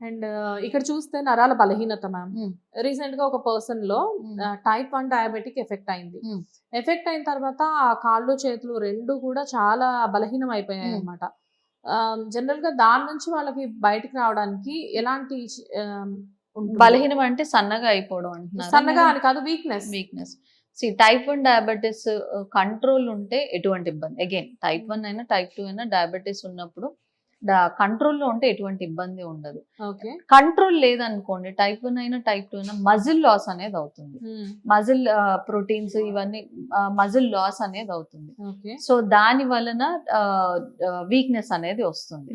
And ఇక్కడ చూస్తే నరాల బలహీనత మ్యామ్, రీసెంట్ గా ఒక పర్సన్ లో టైప్ 1 డయాబెటిక్ ఎఫెక్ట్ అయింది. ఎఫెక్ట్ అయిన తర్వాత ఆ కాళ్ళు చేతులు రెండు కూడా చాలా బలహీనం అయిపోయాయి అనమాట. జనరల్ గా దాని నుంచి వాళ్ళకి బయటకు రావడానికి ఎలాంటి బలహీనం అంటే సన్నగా అయిపోవడం అంటున్నారు. సన్నగా అని కాదు, వీక్నెస్. టైప్ 1 డయాబెటీస్ కంట్రోల్ ఉంటే ఎటువంటి ఇబ్బంది, అగైన్ టైప్ 1 అయినా టైప్ 2 అయినా డయాబెటీస్ ఉన్నప్పుడు కంట్రోల్లో ఉంటే ఎటువంటి ఇబ్బంది ఉండదు. కంట్రోల్ లేదనుకోండి, టైప్ 1 అయినా టైప్ 2 అయినా మజిల్ లాస్ అనేది అవుతుంది. మజిల్ ప్రోటీన్స్ ఇవన్నీ మజిల్ లాస్ అనేది అవుతుంది. సో దాని వలన వీక్నెస్ అనేది వస్తుంది.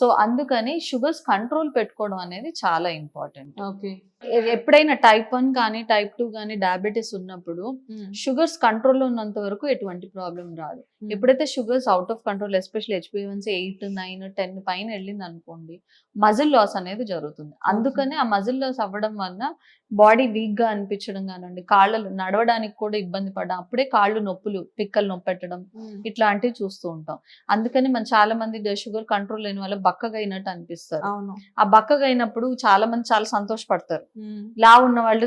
సో అందుకని షుగర్స్ కంట్రోల్ పెట్టుకోవడం అనేది చాలా ఇంపార్టెంట్. ఎప్పుడైనా టైప్ 1 కానీ టైప్ 2 కానీ డయాబెటీస్ ఉన్నప్పుడు షుగర్స్ కంట్రోల్లో ఉన్నంత వరకు ఎటువంటి ప్రాబ్లం రాదు. ఎప్పుడైతే sugars out of control, especially HbA1c 8, 9, 10 పైన వెళ్ళింది అనుకోండి, మజిల్ లాస్ అనేది జరుగుతుంది. అందుకని ఆ మజిల్ లాస్ అవ్వడం వల్ల బాడీ వీక్ గా అనిపించడం కానివ్వండి, కాళ్ళు నడవడానికి కూడా ఇబ్బంది పడడం, అప్పుడే కాళ్ళు నొప్పులు, పిక్కలు నొప్పి పెట్టడం, ఇట్లాంటివి చూస్తూ ఉంటాం. అందుకని మన చాలా మంది షుగర్ కంట్రోల్ లేని వల్ల బక్కగా అయినట్టు అనిపిస్తారు. ఆ బక్కగా అయినప్పుడు చాలా మంది చాలా సంతోషపడతారు. లా ఉన్న వాళ్ళు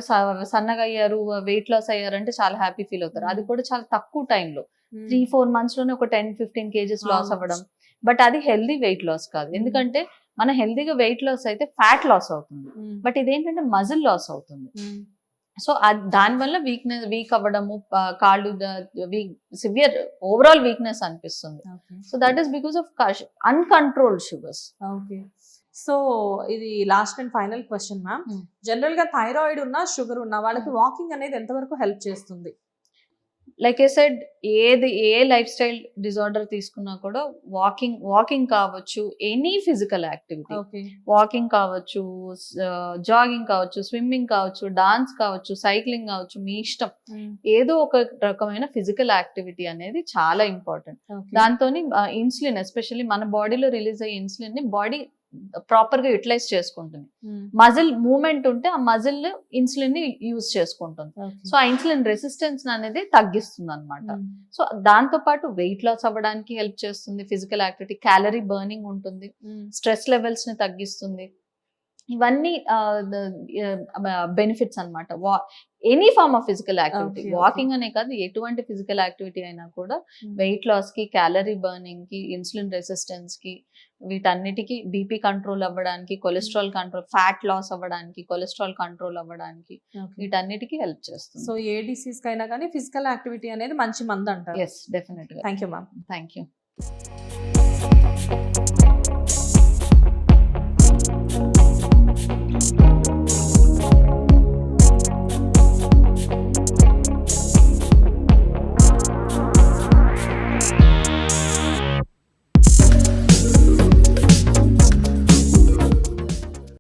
సన్నగా అయ్యారు, వెయిట్ లాస్ అయ్యారంటే చాలా హ్యాపీ ఫీల్ అవుతారు. అది కూడా చాలా తక్కువ టైంలో 3-4 months లోనే ఒక 10-15 kgs లాస్ అవ్వడం. బట్ అది హెల్దీ వెయిట్ లాస్ కాదు. ఎందుకంటే మన హెల్దీగా వెయిట్ లాస్ అయితే ఫ్యాట్ లాస్ అవుతుంది, బట్ ఇదేంటంటే మజిల్ లాస్ అవుతుంది. సో దానివల్ల వీక్ అవ్వడము, కాళ్ళు సివియర్ ఓవరాల్ వీక్నెస్ అనిపిస్తుంది. So that is because of uncontrolled sugars. So ఇది last and final question ma'am. General గా థైరాయిడ్ ఉన్న, షుగర్ ఉన్న వాళ్ళకి వాకింగ్ అనేది ఎంతవరకు హెల్ప్ చేస్తుంది? Like I said, a lifestyle disorder తీసుకున్నా కూడా వాకింగ్ కావచ్చు, ఎనీ ఫిజికల్ యాక్టివిటీ, వాకింగ్ కావచ్చు, జాగింగ్ కావచ్చు, స్విమ్మింగ్ కావచ్చు, డాన్స్ కావచ్చు, సైక్లింగ్ కావచ్చు, మీ ఇష్టం. ఏదో ఒక రకమైన ఫిజికల్ యాక్టివిటీ అనేది చాలా ఇంపార్టెంట్. దాంతో ఇన్సులిన్, ఎస్పెషల్లీ మన బాడీలో రిలీజ్ అయ్యే ఇన్సులిన్ ని బాడీ ప్రాపర్ గా యూటిలైజ్ చేసుకుంటుంది. మజిల్ మూవ్మెంట్ ఉంటే ఆ మజిల్ ఇన్సులిన్ ని యూజ్ చేసుకుంటుంది. సో ఆ ఇన్సులిన్ రెసిస్టెన్స్ అనేది తగ్గిస్తుంది అనమాట. సో దాంతో పాటు వెయిట్ లాస్ అవ్వడానికి హెల్ప్ చేస్తుంది ఫిజికల్ యాక్టివిటీ. క్యాలరీ బర్నింగ్ ఉంటుంది, స్ట్రెస్ లెవెల్స్ ని తగ్గిస్తుంది. ఇవన్నీ బెనిఫిట్స్ అనమాట. Any form of physical activity, walking అనే కాదు, ఎటువంటి ఫిజికల్ యాక్టివిటీ అయినా కూడా వెయిట్ లాస్ కి, క్యాలరీ బర్నింగ్ కి, ఇన్సులిన్ రెసిస్టెన్స్ కి, వీటన్నిటికీ, బీపీ కంట్రోల్ అవ్వడానికి, కొలెస్ట్రాల్ కంట్రోల్, ఫ్యాట్ లాస్ అవ్వడానికి, కొలెస్ట్రాల్ కంట్రోల్ అవ్వడానికి, వీటన్నిటికీ హెల్ప్ చేస్తుంది. సో ఏ డిసీజ్ కైనా కానీ ఫిజికల్ యాక్టివిటీ అనేది మంచి మందు అంటారు. ఎస్, డెఫినెట్ గా. Thank you ma'am. Thank you.